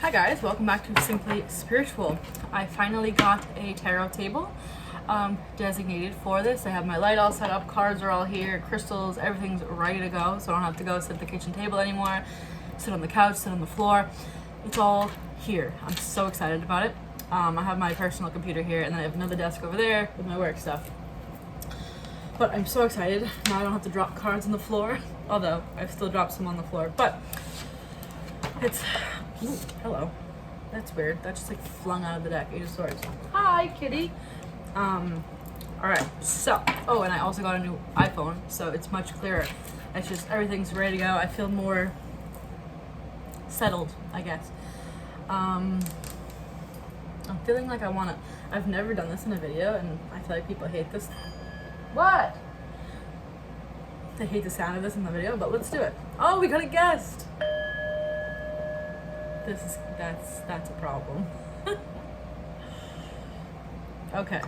Hi guys, welcome back to Simply Spiritual. I finally got a tarot table designated for this. I have my light all set up, cards are all here, crystals, everything's ready to go, so I don't have to go sit at the kitchen table anymore, sit on the couch, sit on the floor. It's all here. I'm so excited about it. I have my personal computer here, and then I have another desk over there with my work stuff. But I'm so excited. Now I don't have to drop cards on the floor, although I've still dropped some on the floor. But it's... Ooh, hello. That's weird. That just like flung out of the deck. Eight of Swords. Hi, kitty. Alright, so, oh, and I also got a new iPhone, so it's much clearer. It's just, everything's ready to go. I feel more settled, I guess. I'm feeling like I've never done this in a video, and I feel like people hate this. What? They hate the sound of this in the video, but let's do it. Oh, we got a guest! That's a problem. Okay.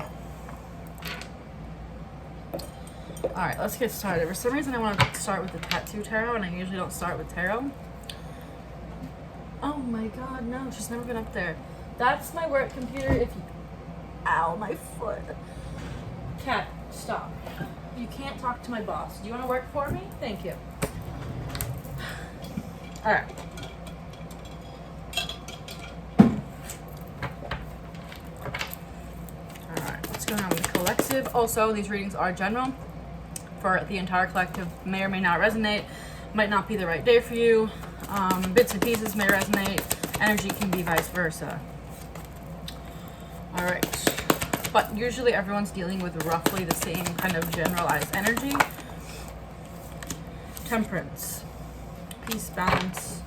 Alright, let's get started. For some reason I want to start with the tattoo tarot, and I usually don't start with tarot. Oh my god, no, she's never been up there. That's my work computer. If you... Ow, my foot. Cat, stop. You can't talk to my boss. Do you want to work for me? Thank you. Alright. On the collective. Also, these readings are general for the entire collective. May or may not resonate, might not be the right day for you. Bits and pieces may resonate. Energy can be vice versa. All right, but usually everyone's dealing with roughly the same kind of generalized energy. Temperance, peace, balance.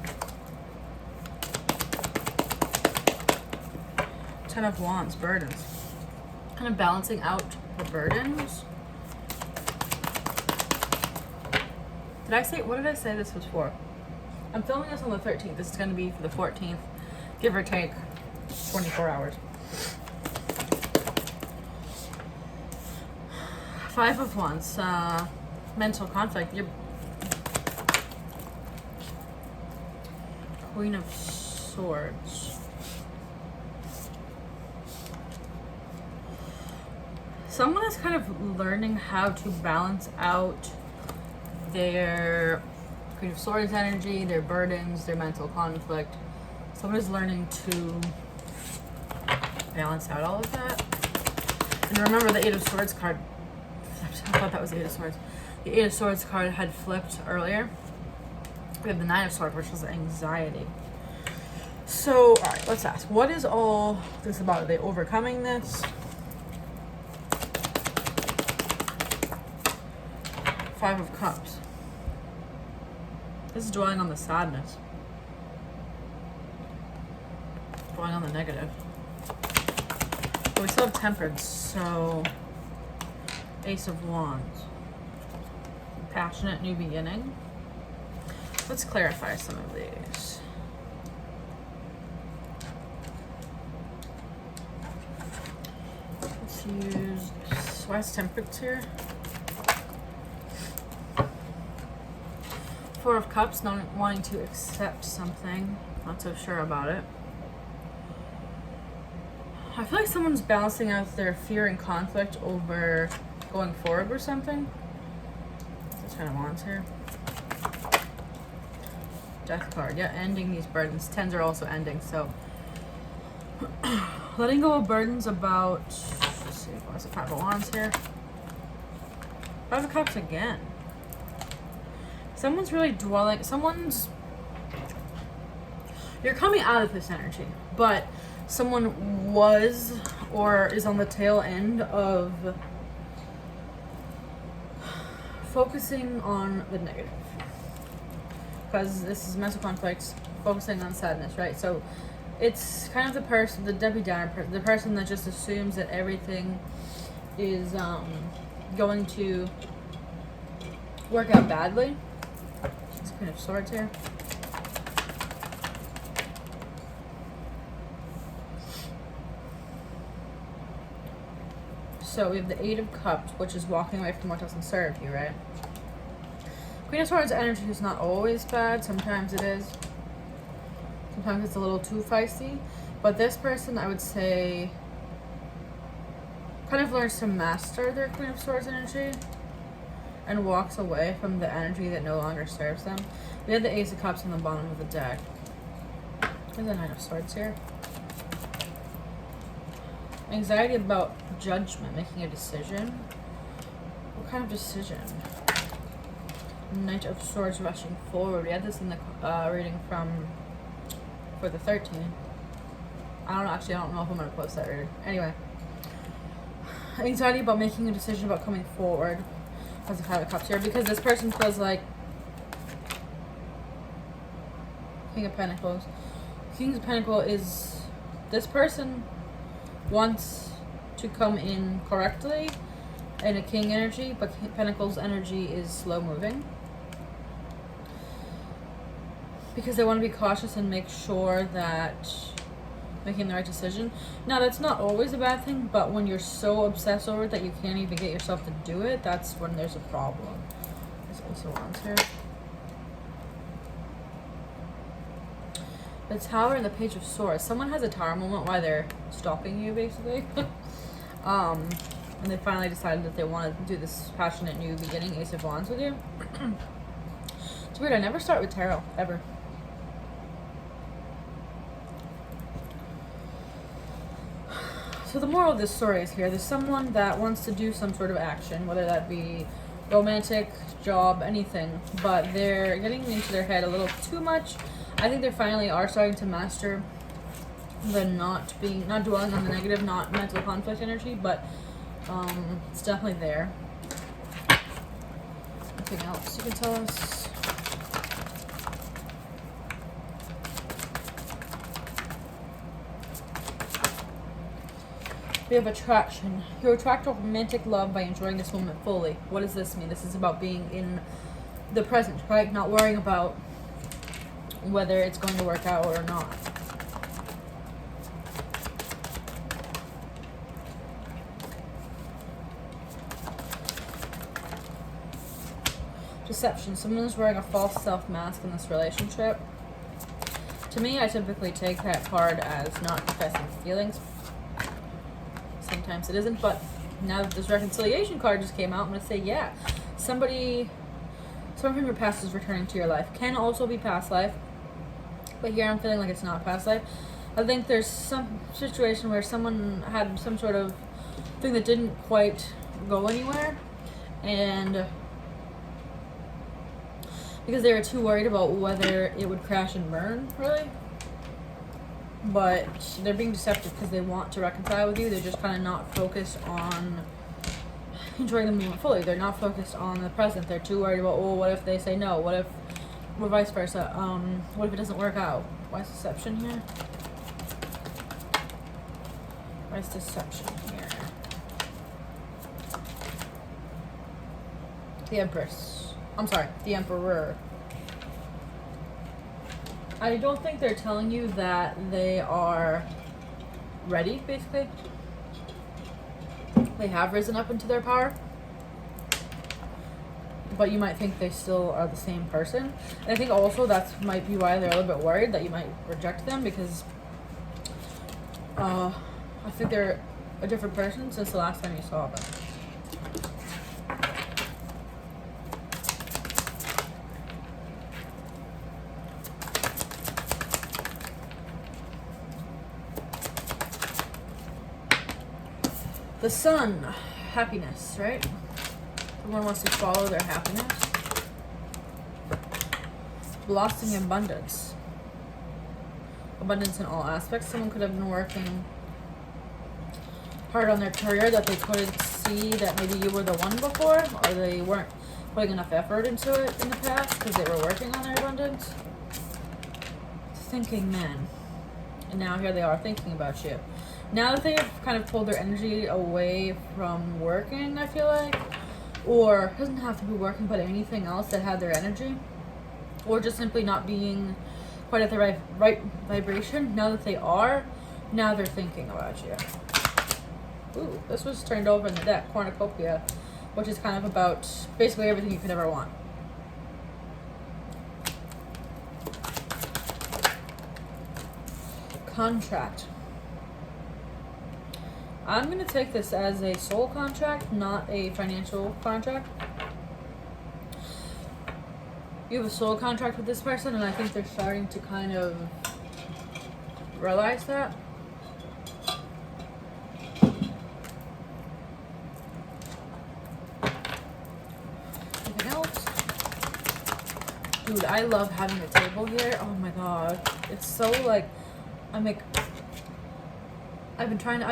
Ten of Wands, burdens. Kind of balancing out the burdens. What did I say this was for? I'm filming this on the 13th. This is going to be for the 14th, give or take 24 hours. Five of Wands, mental conflict. Your Queen of Swords. Someone is kind of learning how to balance out their Queen of Swords energy, their burdens, their mental conflict. Someone is learning to balance out all of that. And remember the Eight of Swords card. I thought that was the Eight of Swords. The Eight of Swords card had flipped earlier. We have the Nine of Swords, which was anxiety. So, alright, let's ask. What is all this about? Are they overcoming this? Five of Cups. This is dwelling on the sadness. Dwelling on the negative. But we still have Temperance, so Ace of Wands. Passionate new beginning. Let's clarify some of these. Let's use... Why is Temperance here? Four of Cups, not wanting to accept something. Not so sure about it. I feel like someone's balancing out their fear and conflict over going forward or something. What's the Ten of Wands here? Death card. Yeah, ending these burdens. Tens are also ending, so letting go of burdens about... Let's see, what's the Five of Wands here? Five of Cups again. Someone's really dwelling, you're coming out of this energy, but someone was or is on the tail end of focusing on the negative. Because this is mental conflict, focusing on sadness, right? So it's kind of the person, the Debbie Downer, the person that just assumes that everything is going to work out badly. Queen of Swords here. So we have the Eight of Cups, which is walking away from what doesn't serve you, right? Queen of Swords energy is not always bad. Sometimes it is. sometimes it's a little too feisty. But this person, I would say, kind of learns to master their Queen of Swords energy and walks away from the energy that no longer serves them. We had the Ace of Cups on the bottom of the deck. There's a Nine of Swords here. Anxiety about judgment, making a decision. What kind of decision? Knight of Swords rushing forward. We had this in the reading for the 13. I don't know if I'm going to post that reading. Anyway. Anxiety about making a decision about coming forward. Has a Five of Cups here. Because this person feels like King of Pentacles. King of Pentacles is... This person wants to come in correctly in a King energy, but Pentacles energy is slow moving. Because they want to be cautious and make sure that making the right decision. Now, that's not always a bad thing, but when you're so obsessed over it that you can't even get yourself to do it, that's when there's a problem. There's also Wands here. The Tower and the Page of Swords. Someone has a tower moment while they're stalking you, basically. And they finally decided that they want to do this passionate new beginning, Ace of Wands, with you. It's weird, I never start with tarot, ever. So the moral of this story is here. There's someone that wants to do some sort of action, whether that be romantic, job, anything. But they're getting into their head a little too much. I think they finally are starting to master the not dwelling on the negative, not mental conflict energy, but it's definitely there. Anything else you can tell us? We have attraction. You attract romantic love by enjoying this moment fully. What does this mean? This is about being in the present, right? Not worrying about whether it's going to work out or not. Deception. Someone's wearing a false self mask in this relationship. To me, I typically take that card as not confessing feelings. Sometimes it isn't, but now that this reconciliation card just came out, I'm going to say, yeah, someone from your past is returning to your life. Can also be past life, but here I'm feeling like it's not past life. I think there's some situation where someone had some sort of thing that didn't quite go anywhere, and because they were too worried about whether it would crash and burn, really. But they're being deceptive because they want to reconcile with you. They're just kind of not focused on enjoying the moment fully. They're not focused on the present. They're too worried about, oh, what if they say no? What if, or vice versa? What if it doesn't work out? Why is deception here? Why is deception here? The Empress. I'm sorry, the Emperor. I don't think they're telling you that they are ready, basically. They have risen up into their power. But you might think they still are the same person. And I think also that might be why they're a little bit worried that you might reject them, because I think they're a different person since the last time you saw them. The Sun, happiness, right? Someone wants to follow their happiness. Blossoming abundance. Abundance in all aspects. Someone could have been working hard on their career that they couldn't see that maybe you were the one before, or they weren't putting enough effort into it in the past because they were working on their abundance. Thinking men. And now here they are thinking about you. Now that they've kind of pulled their energy away from working, I feel like, or it doesn't have to be working, but anything else that had their energy, or just simply not being quite at the right vibration, now that they are, now they're thinking about you. Ooh, this was turned over in the deck, Cornucopia, which is kind of about basically everything you could ever want. contract. I'm going to take this as a soul contract, not a financial contract. You have a soul contract with this person, and I think they're starting to kind of realize that. Anything else? Dude, I love having a table here. Oh my god. It's so like, I've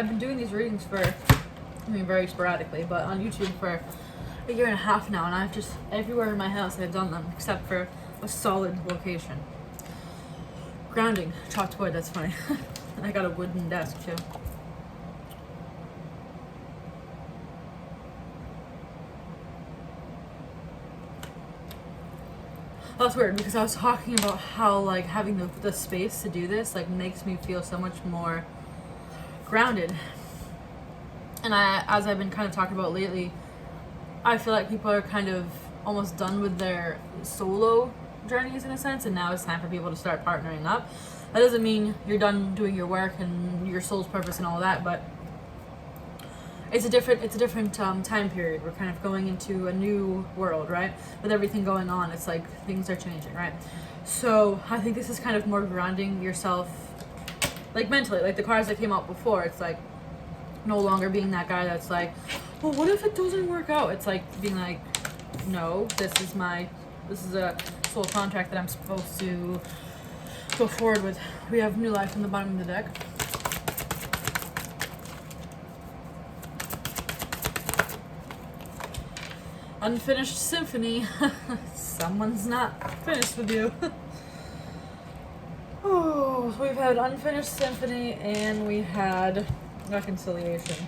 been doing these readings for, I mean, very sporadically, but on YouTube for a year and a half now, and I've just, everywhere in my house I've done them, except for a solid location. Grounding, chopped wood, that's funny. I got a wooden desk too. That's weird, because I was talking about how like having the space to do this like makes me feel so much more grounded. And as I've been kind of talking about lately, I feel like people are kind of almost done with their solo journeys in a sense, and now it's time for people to start partnering up. That doesn't mean you're done doing your work and your soul's purpose and all that, but it's a different time period. We're kind of going into a new world, right? With everything going on, it's like things are changing, right? So I think this is kind of more grounding yourself, like mentally, like the cards that came out before. It's like no longer being that guy that's like, well, what if it doesn't work out? It's like being like, no, this is a soul contract that I'm supposed to go forward with. We have new life on the bottom of the deck. Unfinished symphony. Someone's not finished with you. Oh, we've had unfinished symphony and we had reconciliation.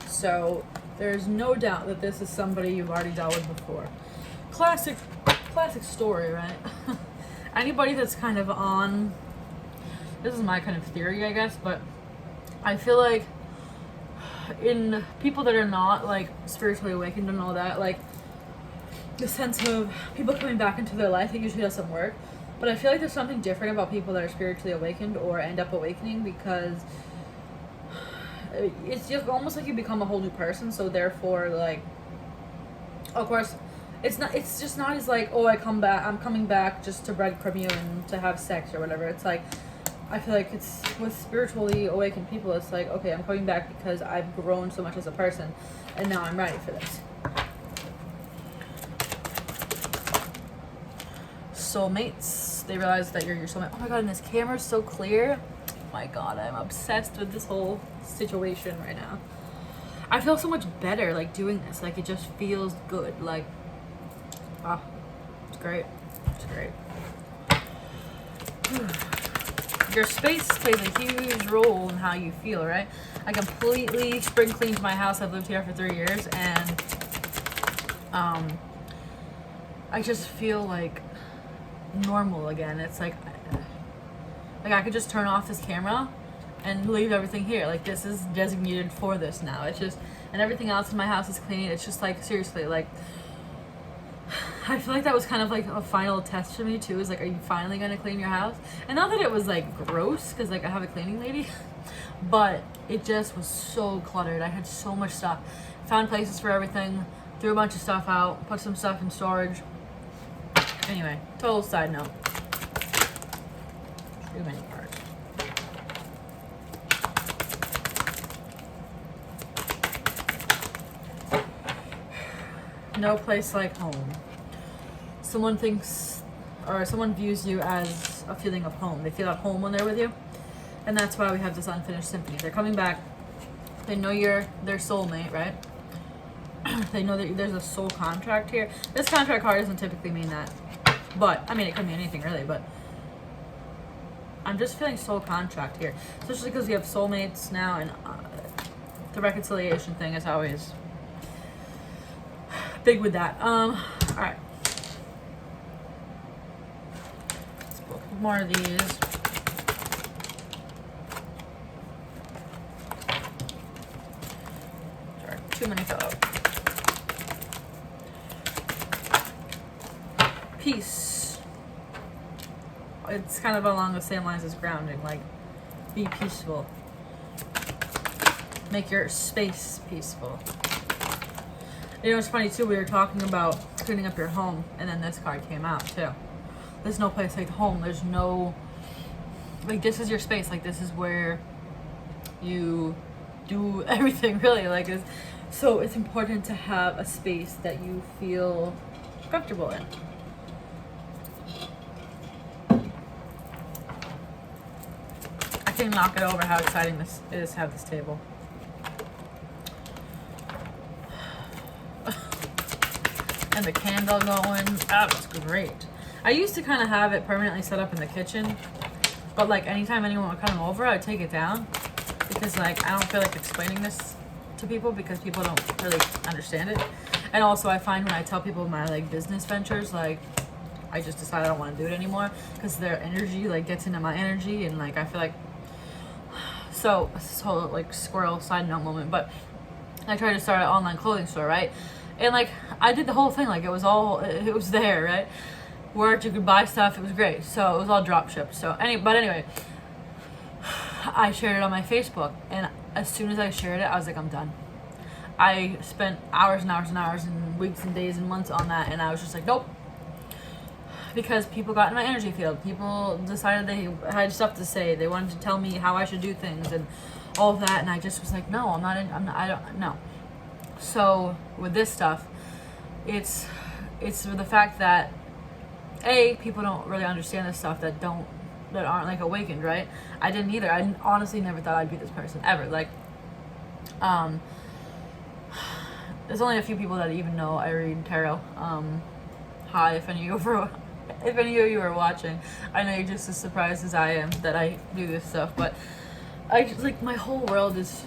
So there's no doubt that this is somebody you've already dealt with before. Classic story, right? Anybody that's kind of on, this is my kind of theory, I guess, but I feel like in people that are not like spiritually awakened and all that, like the sense of people coming back into their life, it usually doesn't work. But I feel like there's something different about people that are spiritually awakened or end up awakening, because it's just almost like you become a whole new person. So therefore, like, of course, it's just not as like, oh, I'm coming back just to breadcrumb you and to have sex or whatever. It's like, I feel like it's with spiritually awakened people, it's like, okay, I'm coming back because I've grown so much as a person and now I'm ready for this. Soulmates, they realize that you're your soulmate. Oh my god, and this camera's so clear. Oh my god, I'm obsessed with this whole situation right now. I feel so much better like doing this. Like, it just feels good. Like, ah, it's great. It's great. Your space plays a huge role in how you feel, right? I completely spring cleaned my house. I've lived here for 3 years, and I just feel like normal again. It's like I could just turn off this camera and leave everything here. Like, this is designated for this now. It's just, and everything else in my house is clean. It's just like, seriously, like, I feel like that was kind of like a final test for me too, is like, are you finally going to clean your house? And not that it was like gross, because like I have a cleaning lady, but it just was so cluttered. I had so much stuff. Found places for everything, threw a bunch of stuff out, put some stuff in storage. Anyway, total side note. Too many cards. No place like home. Someone thinks, or someone views you as a feeling of home. They feel at home when they're with you. And that's why we have this unfinished symphony. They're coming back. They know you're their soulmate, right? They know that there's a soul contract here. This contract card doesn't typically mean that. But, I mean, it could mean anything really, but I'm just feeling soul contract here. Especially because we have soulmates now, and the reconciliation thing is always big with that. Alright. Let's book more of these. Sorry, too many fell out. Peace. It's kind of along the same lines as grounding. Like, be peaceful. Make your space peaceful. You know, it's funny too, we were talking about cleaning up your home, and then this card came out too. There's no place like home. There's no, like, this is your space. Like, this is where you do everything, really. Like, so it's important to have a space that you feel comfortable in. I can't knock it over how exciting this is to have this table. And the candle going. That was great. I used to kind of have it permanently set up in the kitchen, but like anytime anyone would come over, I'd take it down because like I don't feel like explaining this to people because people don't really understand it. And also I find when I tell people my like business ventures, like I just decide I don't want to do it anymore because their energy like gets into my energy, and like I feel like, so this whole like squirrel side note moment, but I tried to start an online clothing store, right? And like I did the whole thing, like it was there, right? Worked, you could buy stuff, it was great. So it was all drop shipped. So anyway, I shared it on my Facebook, and as soon as I shared it, I was like, I'm done. I spent hours and hours and hours and weeks and days and months on that, and I was just like, nope. Because people got in my energy field. People decided they had stuff to say. They wanted to tell me how I should do things and all of that, and I just was like, no, I don't, no. So with this stuff, it's the fact that people don't really understand this stuff that aren't like awakened, right? I didn't either. I honestly never thought I'd be this person ever. Like, there's only a few people that even know I read tarot. Hi, if any of you are watching, I know you're just as surprised as I am that I do this stuff, but I just, like, my whole world is,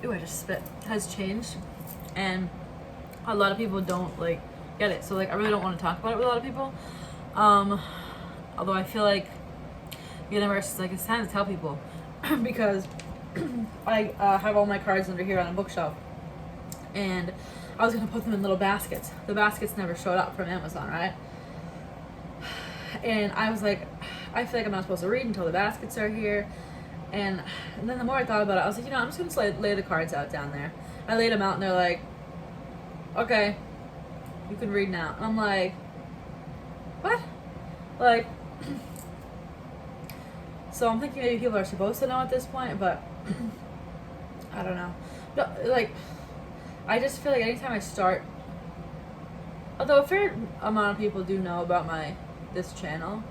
I just spit, has changed, and a lot of people don't like get it. So like, I really don't want to talk about it with a lot of people. Although I feel like the universe is like, it's time to tell people because I have all my cards under here on a bookshelf, and I was gonna put them in little baskets. The baskets never showed up from Amazon, right? And I was like, I feel like I'm not supposed to read until the baskets are here. And then the more I thought about it, I was like, I'm just gonna lay the cards out down there. I laid them out, and they're like, okay, you can read now. And I'm like, what? Like, so I'm thinking maybe people are supposed to know at this point, but I don't know. But like, I just feel like anytime I start, although a fair amount of people do know about this channel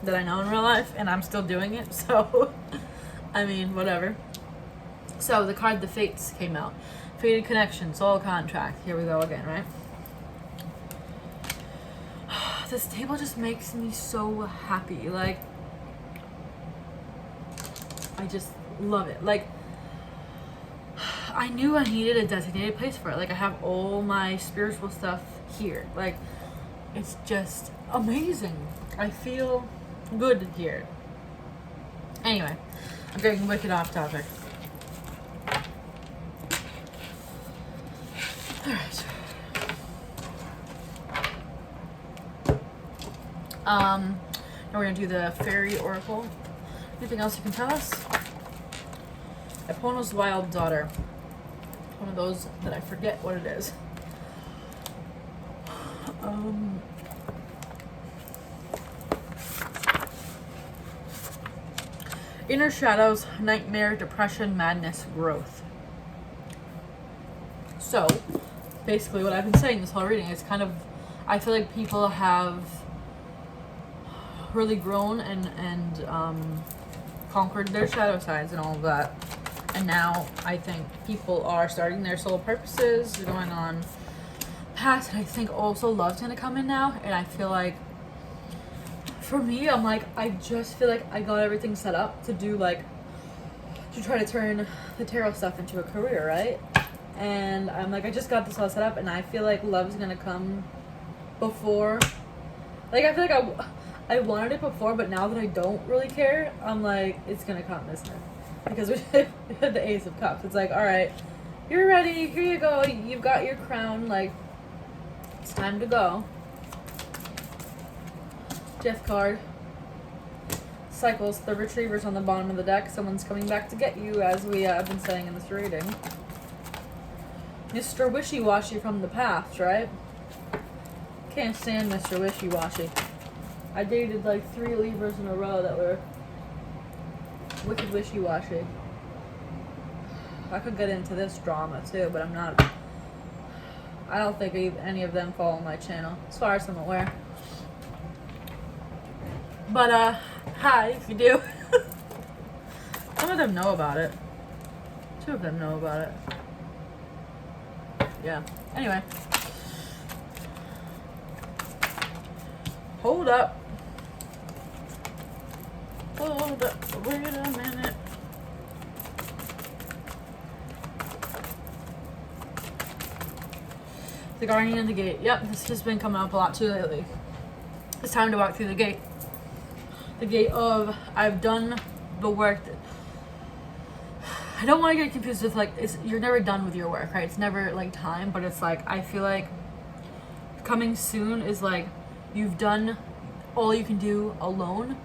that I know in real life, and I'm still doing it, so I mean, whatever. So the card, the Fates, came out. Fated connection, soul contract. Here we go again, right? This table just makes me so happy. Like, I just love it. Like, I knew I needed a designated place for it. Like, I have all my spiritual stuff here. Like, it's just amazing. I feel good here. Anyway, I'm getting wicked off topic. Alright. Now we're gonna do the fairy oracle. Anything else you can tell us? Epona's wild daughter. One of those that I forget what it is. Inner shadows, nightmare, depression, madness, growth. So, basically what I've been saying this whole reading is kind of, I feel like people have really grown and conquered their shadow sides and all of that. And now I think people are starting their soul purposes, going on past, and I think also love's gonna come in now. And I feel like, for me, I'm like, I just feel like I got everything set up to do, like, to try to turn the tarot stuff into a career, right? And I'm like, I just got this all set up, and I feel like love's gonna come before. Like, I feel like I wanted it before, but now that I don't really care, I'm like, it's gonna come, isn't it? Because we had the Ace of Cups. It's like, all right, you're ready, here you go, you've got your crown, like, it's time to go. Death card. cycles, the retriever's on the bottom of the deck. Someone's coming back to get you, as we have been saying in this reading. Mr. Wishy-Washy from the past, right? Can't stand Mr. Wishy-Washy. I dated like 3 Libras in a row that were wicked wishy-washy. I could get into this drama too, but I'm not. I don't think any of them follow my channel, as far as I'm aware. But, hi, if you do. Some of them know about it. 2 of them know about it. Yeah. Anyway. Hold up. Hold up. Wait a minute. The Guardian of the Gate. Yep, this has been coming up a lot too lately. It's time to walk through the gate. The gate of I've done the work. I don't want to get confused with like you're never done with your work, right? It's never like time, but it's like I feel like coming soon is like you've done all you can do alone.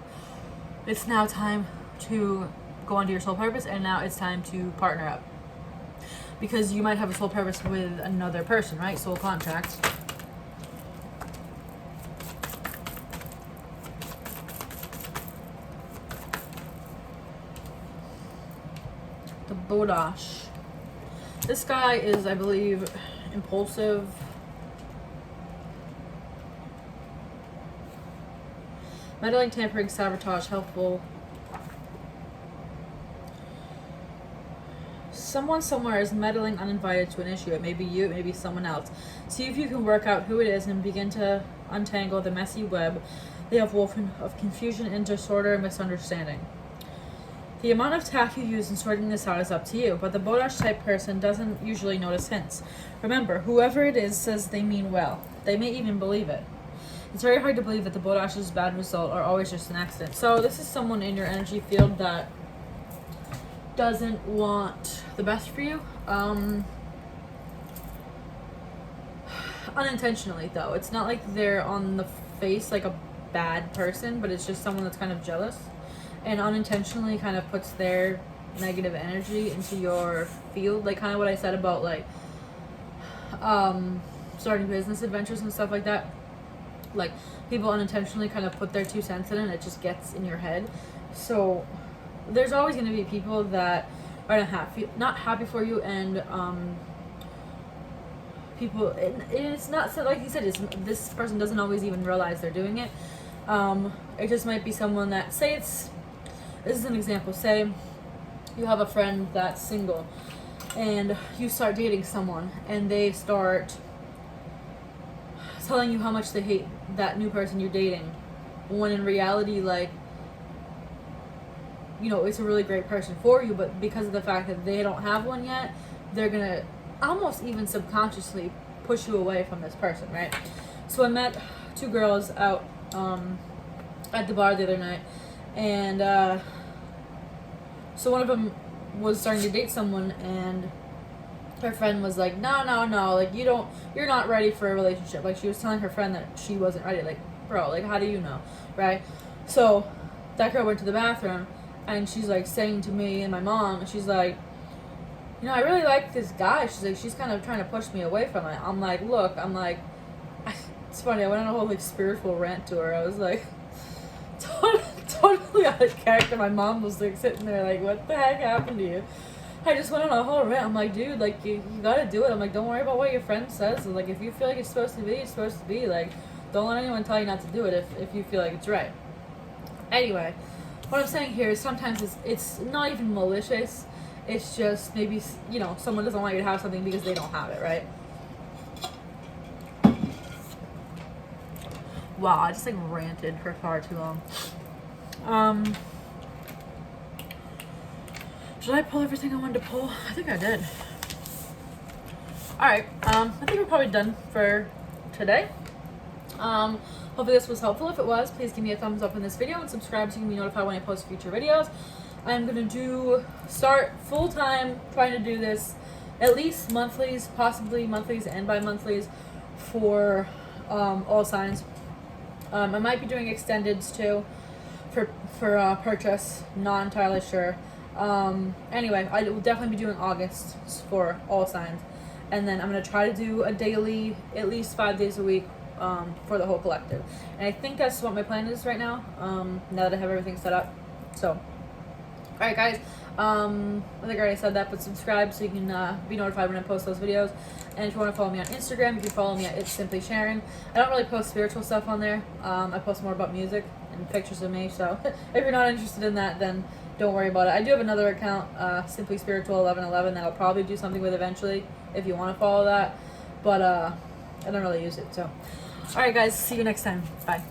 It's now time to go on to your soul purpose, and now it's time to partner up. Because you might have a soul purpose with another person, right? Soul contracts. The Bodash. This guy is, I believe, impulsive. Meddling, tampering, sabotage, helpful. Someone somewhere is meddling uninvited to an issue. It may be you, it may be someone else. See if you can work out who it is and begin to untangle the messy web they have woven of confusion and disorder and misunderstanding. The amount of tact you use in sorting this out is up to you, but the Bodash type person doesn't usually notice hints. Remember, whoever it is says they mean well. They may even believe it. It's very hard to believe that the Bodash's bad result are always just an accident. So this is someone in your energy field that doesn't want the best for you. Unintentionally, though. It's not like they're on the face like a bad person, but it's just someone that's kind of jealous and unintentionally kind of puts their negative energy into your field. Like kind of what I said about like starting business adventures and stuff like that. Like people unintentionally kind of put their 2 cents in it and it just gets in your head. So there's always going to be people that are not happy for you, and people, it's not so, like you said, this person doesn't always even realize they're doing it. It just might be someone that, this is an example, say you have a friend that's single and you start dating someone and they start telling you how much they hate that new person you're dating, when in reality, like, you know, it's a really great person for you, but because of the fact that they don't have one yet, they're gonna almost even subconsciously push you away from this person, right? So I met 2 girls out at the bar the other night, and so one of them was starting to date someone, and her friend was like, no, like you're not ready for a relationship. Like she was telling her friend that she wasn't ready. Like, bro, like how do you know, right? So that girl went to the bathroom, and she's like saying to me and my mom, she's like, you know, I really like this guy. She's like, she's kind of trying to push me away from it. I'm like, look, it's funny, I went on a whole like spiritual rant to her. I was like, totally out of character. My mom was like sitting there like, what the heck happened to you? I just went on a whole rant. I'm like, dude, like you gotta do it. I'm like, don't worry about what your friend says. Like if you feel like it's supposed to be, it's supposed to be. Like, don't let anyone tell you not to do it if you feel like it's right. Anyway, what I'm saying here is sometimes it's not even malicious. It's just maybe, you know, someone doesn't want you to have something because they don't have it, right? Wow, I just like ranted for far too long. Did I pull everything I wanted to pull? I think I did. Alright, I think we're probably done for today. Hopefully this was helpful. If it was, please give me a thumbs up in this video and subscribe so you can be notified when I post future videos. I'm going to start full-time trying to do this at least monthlies, possibly monthlies and bi-monthlies for all signs. I might be doing extendeds too, for purchase. Not entirely sure. Anyway, I will definitely be doing August for all signs, and then I'm gonna try to do a daily, at least 5 days a week, for the whole collective. And I think that's what my plan is right now. Now that I have everything set up. So, all right, guys. I think I already said that, but subscribe so you can be notified when I post those videos. And if you want to follow me on Instagram, you can follow me at It's Simply Sharon. I don't really post spiritual stuff on there. I post more about music and pictures of me. So if you're not interested in that, then don't worry about it. I do have another account, Simply Spiritual 1111, that I'll probably do something with eventually if you want to follow that. But I don't really use it. So, all right, guys. See you next time. Bye.